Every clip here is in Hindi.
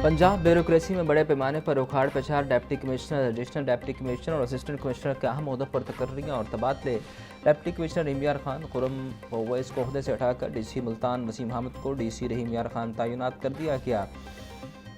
पंजाब ब्यूरोक्रेसी में बड़े पैमाने पर उखाड़ पछाड़, deputy commissioner, additional deputy commissioner और असिस्टेंट कमिश्नर के अहम ओहदों पर तकर्रियाँ और तबादले। डिप्टी कमिश्नर इम्तियाज़ खान खुर्रम ओवैस को ओहदे से हटाकर डीसी मुल्तान वसीम अहमद को डीसी रहीम यार खान तैनात कर दिया गया।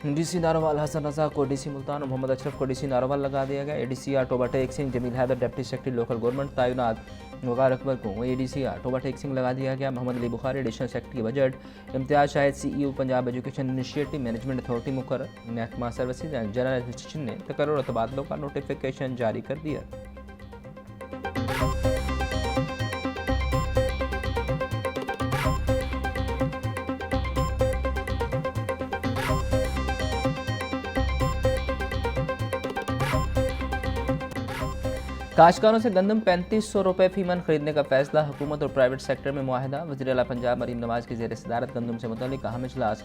डीसी नारोवाल हसन रजा को डीसी मुल्तान और मोहम्मद अशरफ को डीसी नारोवाल लगा दिया गया। ADCR Toba Tek Singh, Jamil Haider deputy secretary local government तैनात। वकार अकबर को एडीसीआर टोबा टेक सिंह लगा दिया गया। Mohammad Ali Bukhari additional secretary budget. Imtiaz Shahid CEO Punjab education initiative management authority मुकर्रर। महकमा सर्विसेज एंड जनरल एडमिनिस्ट्रेशन ने तकर्रुर और तबादलों का नोटिफिकेशन जारी कर दिया। काश्तकारों से गंदम 3500 रुपये फी मन खरीदने का फैसला। हुकूमत और प्राइवेट सेक्टर में मुआहिदा। वज़ीर आला पंजाब मरीम नवाज की ज़ेर सदारत गंदम से मुतल्लिक़ अहम इजलास।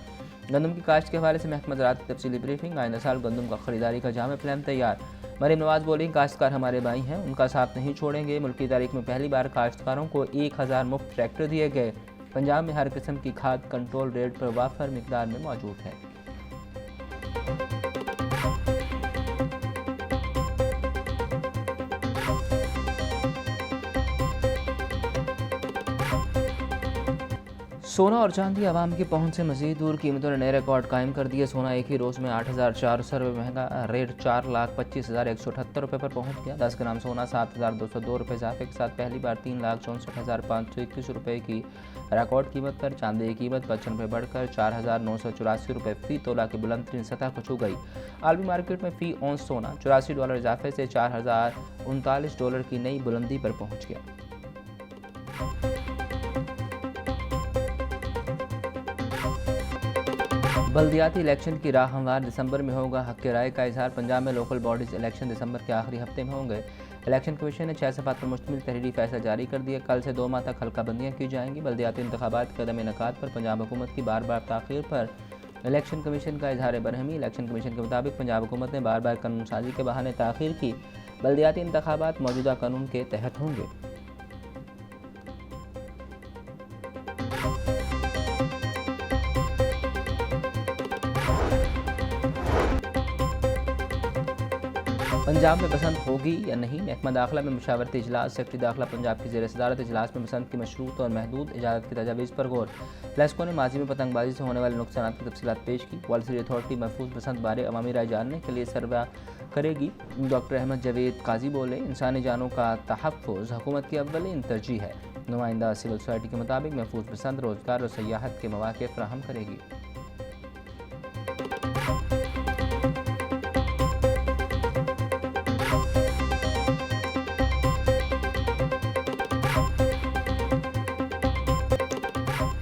गंदम की काश्त के हवाले से महकमा ज़राअत की तफसीली ब्रीफिंग। आइंदा साल गंदम का खरीदारी का जामे प्लान तैयार। मरीम नवाज बोली, काश्तकार हमारे भाई हैं, उनका साथ नहीं छोड़ेंगे। मुल्क की तारीख में पहली बार काश्तकारों को 1000 मुफ्त ट्रैक्टर दिए गए। पंजाब में हर किस्म की खाद कंट्रोल रेट पर वाफर मिकदार में मौजूद है। सोना और चांदी आवाम की पहुंच से मजीद दूर। कीमतों ने नए रिकॉर्ड कायम कर दिए। सोना एक ही रोज़ में 8,400 रुपये महंगा, रेट 4,25,178 रुपये पर पहुंच गया। 10 ग्राम सोना 7,202 रुपये इजाफे के साथ पहली बार 3,64,521 रुपये की रिकॉर्ड कीमत पर। चांदी की कीमत 55 रुपये बढ़कर 4,984 रुपये फ़ी तोला की बुलंद तरीन सतह को छू गई। आलमी मार्केट में फ़ी औंस सोना $84 इजाफे से $4,039 की नई बुलंदी पर पहुँच गया। बल्दियाती इलेक्शन की राह हमवार। दिसंबर में होगा हक के राय का इजहार। पंजाब में लोकल बॉडीज इलेक्शन दिसंबर के आखिरी हफ्ते में होंगे। इलेक्शन कमीशन ने 6 सफ़ात पर मुश्तमिल तहरीरी फैसला जारी कर दिया। कल से 2 माह तक हल्का बंदियाँ की जाएंगी। बल्दियाती इंतखाबात के अदम इनेकाद पर पंजाब हुकूमत की बार बार ताख़ीर पर इलेक्शन कमीशन का इजहार बरहमी। इलेक्शन कमीशन के मुताबिक पंजाब हुकूमत ने बार बार कानून साजी के बहाने ताख़ीर की। बल्दियाती इंतखाबात मौजूदा कानून के तहत होंगे। पंजाब में बसंत होगी या नहीं, महकमा दाखिला में मुशावरती इजलास। सेक्रेटरी दाखिला पंजाब की ज़ेर सदारत इजलास में बसंत की मशरूत और महदूद इजाज़त की तजावीज़ पर गौर। लेस्को ने माजी में पतंगबाजी से होने वाले नुकसान की तफसीलात पेश की। पॉलिसी अथॉरिटी महफूज बसंत बारे अवामी राय जानने के लिए सर्वे करेगी। डॉक्टर अहमद जवेद काजी बोले, इंसानी जानों का तहफ़्फ़ुज़ हुकूमत की अव्वलीन तरजीह है। नुमाइंदा सिविल सोसाइटी के मुताबिक महफूज बसंत रोज़गार और सयाहत के मौक़े फराहम करेगी।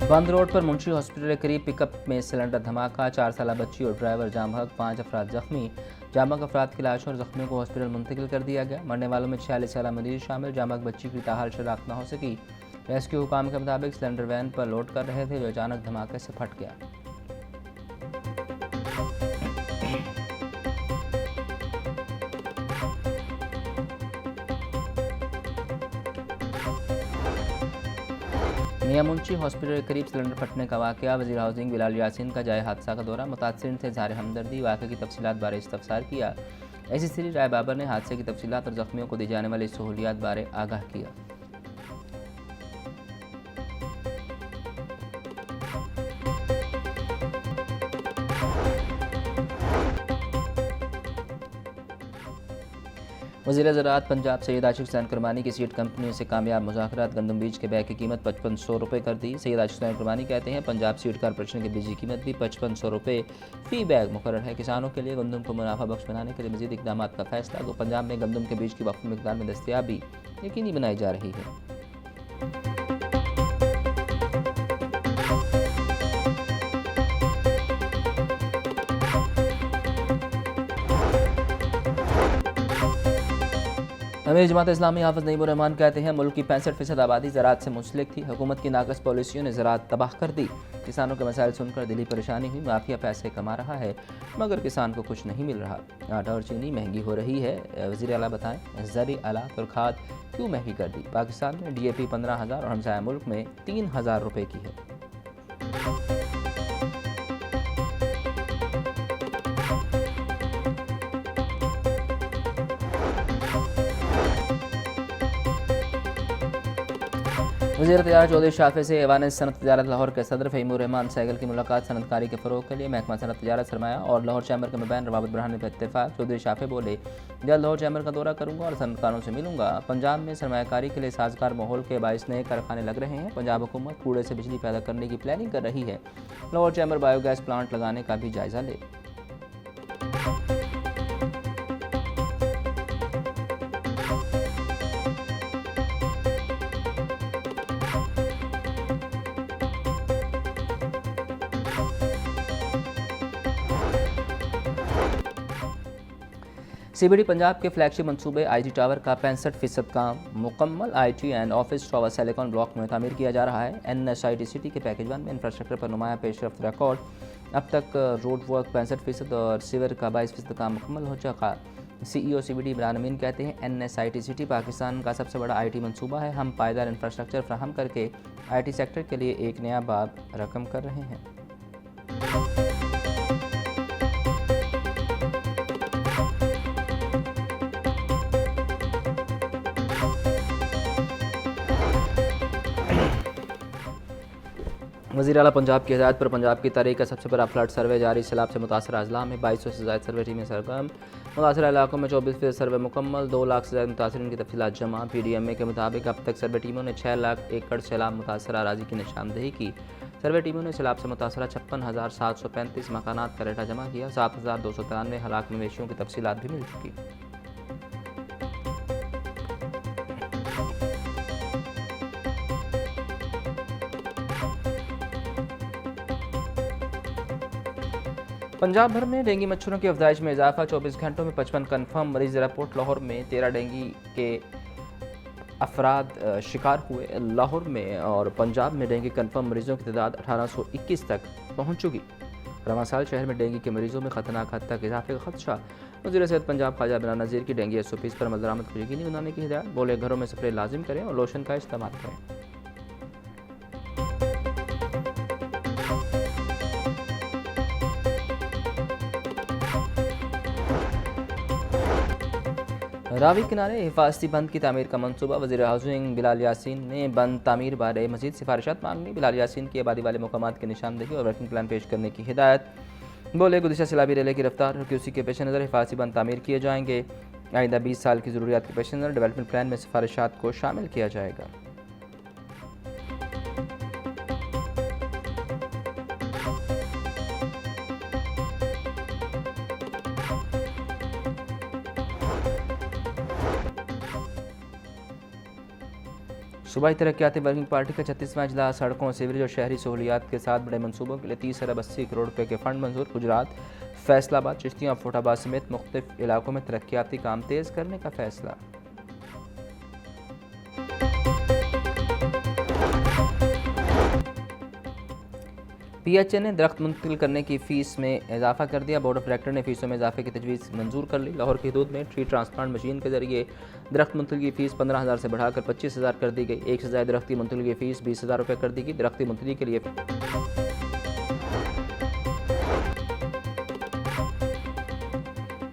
बंद रोड पर मुंशी हॉस्पिटल के करीब पिकअप में सिलेंडर धमाका। 4 साला बच्ची और ड्राइवर जाम हक, 5 अफराद जख्मी। जाम हक अफराद की लाशों और जख्मियों को हॉस्पिटल मुंतकिल कर दिया गया। मरने वालों में 46 साला मरीज शामिल। जाम हक बच्ची की ताहाल शनाख्त न हो सकी। रेस्क्यू हुकाम के मुताबिक सिलेंडर वैन पर लोड कर रहे थे जो अचानक धमाके से फट गया। मियां मुंशी हॉस्पिटल के करीब सिलेंडर फटने का वाक़या। वज़ीर हाउसिंग बिलाल यासीन का जाए हादसा का दौरा। मुतासिरीन से इज़हार हमदर्दी। वाक़े की तफसीलात बारे इस्तफसार किया। एसीसी राय बाबर ने हादसे की तफसीलात और ज़ख्मियों को दी जाने वाली सहूलियात बारे आगाह किया। वज़ीर ज़राअत पंजाब सैयद आशिक हुसैन करमानी की सीड कंपनियों से कामयाब मुज़ाकरात। गंदम बीज के बैग की कीमत 5500 रुपये कर दी। सैयद आशिक हुसैन करमानी कहते हैं, पंजाब सीड कॉर्पोरेशन के बीज की कीमत भी 5500 रुपये फ़ी बैग मुकर्रर है। किसानों के लिए गंदम को मुनाफा बख्श बनाने के लिए मज़ीद इक़दाम का फैसला। तो पंजाब में गंदम के बीज की वफ़ी मिक़दार में दस्तयाबी यकीनी बनाई जा रही है। अमीर जमात इस्लामी हाफ़िज़ नईमुर रहमान कहते हैं, मुल्क की 65% आबादी ज़राअत से मुंसलिक थी। हुकूमत की नाक़स पॉलिसियों ने ज़राअत तबाह कर दी। किसानों के मसाइल सुनकर दिली परेशानी हुई। माफिया पैसे कमा रहा है मगर किसान को कुछ नहीं मिल रहा। आटा और चीनी महंगी हो रही है। वज़ीर आला बताएं, ज़री आलात और खाद क्यों महंगी कर दी? पाकिस्तान में DAP 15,000 और हमसाया मुल्क में 3,000 रुपये की है। वज़ीर तजारत चौधरी शाफी से ऐवान सनत तजारत लाहौर के सदर फ़हीमुर रहमान सहगल की मुलाकात सनतकारी के फ़रोग़ के लिए महकमा सनत तजारत सरमाया और लाहौर चैम्बर के मबैन रवाबत बढ़ाने पर इत्तेफाक। चौधरी शाफी बोले, जल्द लाहौर चैम्बर का दौरा करूँगा और सनतकारों से मिलूँगा। पंजाब में सरमायाकारी के लिए साजगार माहौल के बाइस नए कारखाने लग रहे हैं। पंजाब हुकूमत कूड़े से बिजली पैदा करने की प्लानिंग कर रही है। लाहौर चैम्बर बायोगैस प्लांट लगाने का भी जायज़ा ले। सीबीडी पंजाब के फ्लैगशिप मंसूबे आईटी टावर का 65% काम मुकम्मल। IT and office tower silicon block में तामीर किया जा रहा है। एनएसआईटी सिटी के पैकेज 1 में इंफ्रास्ट्रक्चर पर नुमाया पेशरफ्त रिकॉर्ड। अब तक रोड वर्क 65% और सीवर का 22% काम मुकम्मल हो चुका। CEO सीबीडी इमरान अमीन कहते हैं, एनएसआईटी सिटी पाकिस्तान का सबसे बड़ा आईटी मंसूबा है। हम पायदार इंफ्रास्ट्रक्चर फ्राहम करके आईटी सेक्टर के लिए एक नया बाब रकम कर रहे हैं। वज़ीर आला पंजाब की हिदायत पर पंजाब की तारीख का सबसे बड़ा फ्लड सर्वे जारी। सैलाब से मुतासर अजला में 2200 से ज़ायद सर्वे टीमें सरगर्म। मुतासर इलाकों में 24% सर्वे मुकम्मल। 2 लाख से ज़्यादा मुतासरीन की तफसीलात जमा। PDMA के मुताबिक अब तक सर्वे टीमों ने 6 लाख एकड़ सैलाब मुतासर अराजी की निशानदेही की। सर्वे टीमों ने सैलाब से मुतासर 56,735 मकानात का डेटा जमा किया। 7,293 हलाक मवेशियों की तफसीलात भी मिल चुकी। पंजाब भर में डेंगू मच्छरों की अफजाइश में इजाफा। 24 घंटों में 55 कन्फर्म मरीज रिपोर्ट। लाहौर में 13 डेंगू के अफराद शिकार हुए। लाहौर में और पंजाब में डेंगू कन्फर्म मरीजों की तादाद 1821 तक पहुँच चुकी। रवां साल शहर में डेंगू के मरीजों में खतरनाक हद तक इजाफे का खदशा। वज़ीर सेहत पंजाब ख्वाजा इमरान नज़ीर की डेंगू SOPs पर अमल दरामद को यकीनी बनाने की हिदायत। बोले, घरों में स्प्रे लाजिम करें और लोशन का इस्तेमाल करें। रावी किनारे हिफाजती बंद की तामीर का मंसूबा। वज़ीर हाउसिंग बिलाल यासीन ने बंद तामीर बारे मज़ीद सिफारिशात मांगी। बिलाल यासीन की आबादी वाले मकामात की निशानदेही और वर्किंग प्लान पेश करने की हिदायत। बोले, गुज़िश्ता सैलाबी रेले की रफ्तार और QC के पेश नज़र हिफाजती बंद तामीर किए जाएंगे। आइंदा 20 साल की ज़रूरियात के पेश नज़र डेवलपमेंट प्लान में सिफारिशात को शामिल किया जाएगा। सूबाई तरक्याती वर्किंग पार्टी का 36वां इजलास। सड़कों, सीवरेज और शहरी सहूलियात के साथ बड़े मनसूबों के लिए 30 अरब 80 करोड़ रुपये के फंड मंजूर। गुजरात, फैसलाबाद, चिश्तियाँ और फोटाबाद समेत मुख्तलिफ इलाकों में तरक्याती काम तेज़ करने का फैसला। PHA ने दरख्त मुंतकिल करने की फ़ीस में इजाफा कर दिया। बोर्ड ऑफ डायरेक्टर ने फ़ीसों में इजाफे की तजवीज़ मंजूर कर ली। लाहौर की हदूद में ट्री ट्रांसप्लांट मशीन के जरिए दरख्त मुंतकिल की फ़ीस 15,000 से बढ़ाकर 25,000 कर दी गई। एक से ज़्यादा दरख्ती मुंतकिल की फ़ीस 20,000 रुपये कर दी गई। दरख्ती मुंतकिल के लिए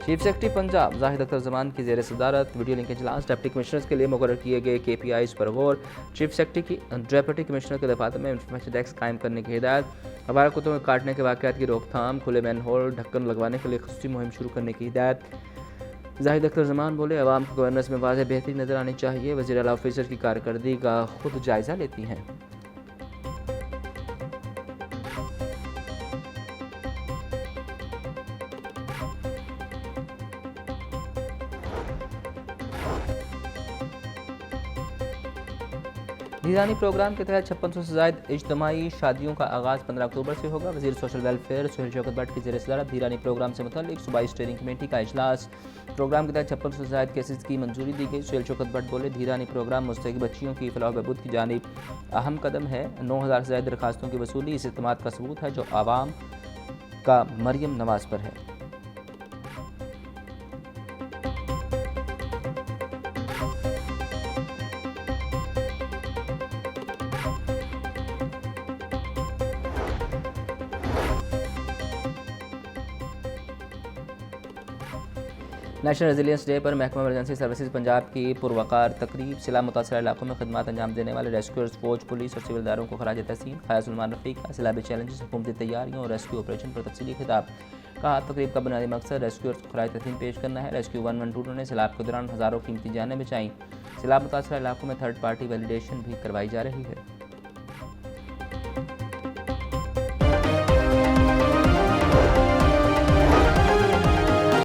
चीफ सेक्रेटरी पंजाब जाहिद अख्तर जमान की ज़ेर सदारत वीडियो लिंक इजलास। डिप्टी कमिश्नर्स के लिए मुकर्रर किए गए KPIs पर गौर। चीफ सेक्रेटरी की डिप्टी कमिश्नर के दफातर में इंफॉर्मेशन डेस्क कायम करने की हिदायत। आवारा कुत्तों में काटने के वाक़यात की रोकथाम, खुले मैन होल ढक्कन लगवाने के लिए खसूसी मुहिम शुरू करने की हिदायत। जाहिद अख्तर जमान बोले, अवाम को गवर्नेंस में वाज़ेह बेहतरी नज़र आनी चाहिए। वज़ीर आला ऑफिसर की कारकर्दगी का खुद जायज़ा लेती हैं। धीरानी प्रोग्राम के तहत 5600 से ज़ायद इज्तमाही शादियों का आगाज़ 15 अक्टूबर से होगा। वज़ीर सोशल वेलफेयर सुहेल शौकत भट्ट की ज़ेर सदारत धीरानी प्रोग्राम से मुतल्लिक सूबाई स्टीयरिंग कमेटी का इजलास। प्रोग्राम के तहत 5600 से ज़ायद केसेस की मंजूरी दी गई। सुहेल शौकत भट्ट बोले, धीरानी प्रोग्राम मुस्तहक़ बच्चियों की फलाह बहबूद की जानिब अहम कदम है। 9000 से ज़ायद दरखास्तों की वसूली इस इत्मीनान का सबूत है जो आवाम का मरियम नवाज पर है। नेशनल रेजिलियंस डे पर महकमा इमरजेंसी सर्विसेज पंजाब की पुरवकार तकरीब, सैलाब मुतासर इलाकों में खदमात अंजाम देने वाले रेस्क्यूअर्स, फौज, पुलिस और सिविल इदारों को खराज तहसीन। ख़ाया सलमान रफ़ी का सैलाबी चैलेंजेस, हुकूमती तैयारियों और रेस्क्यू ऑपरेशन पर तफसीली खिताब। कहा, तकरीब का बुनियादी मकसद रेस्क्यूअर्स को खराज तहसीन पेश करना है। रेस्क्यू 112 ने सैलाब के दौरान हज़ारों कीमती जानें बचाईं। सैलाब मुतासर इलाकों में थर्ड पार्टी वैलिडेशन भी करवाई जा रही है।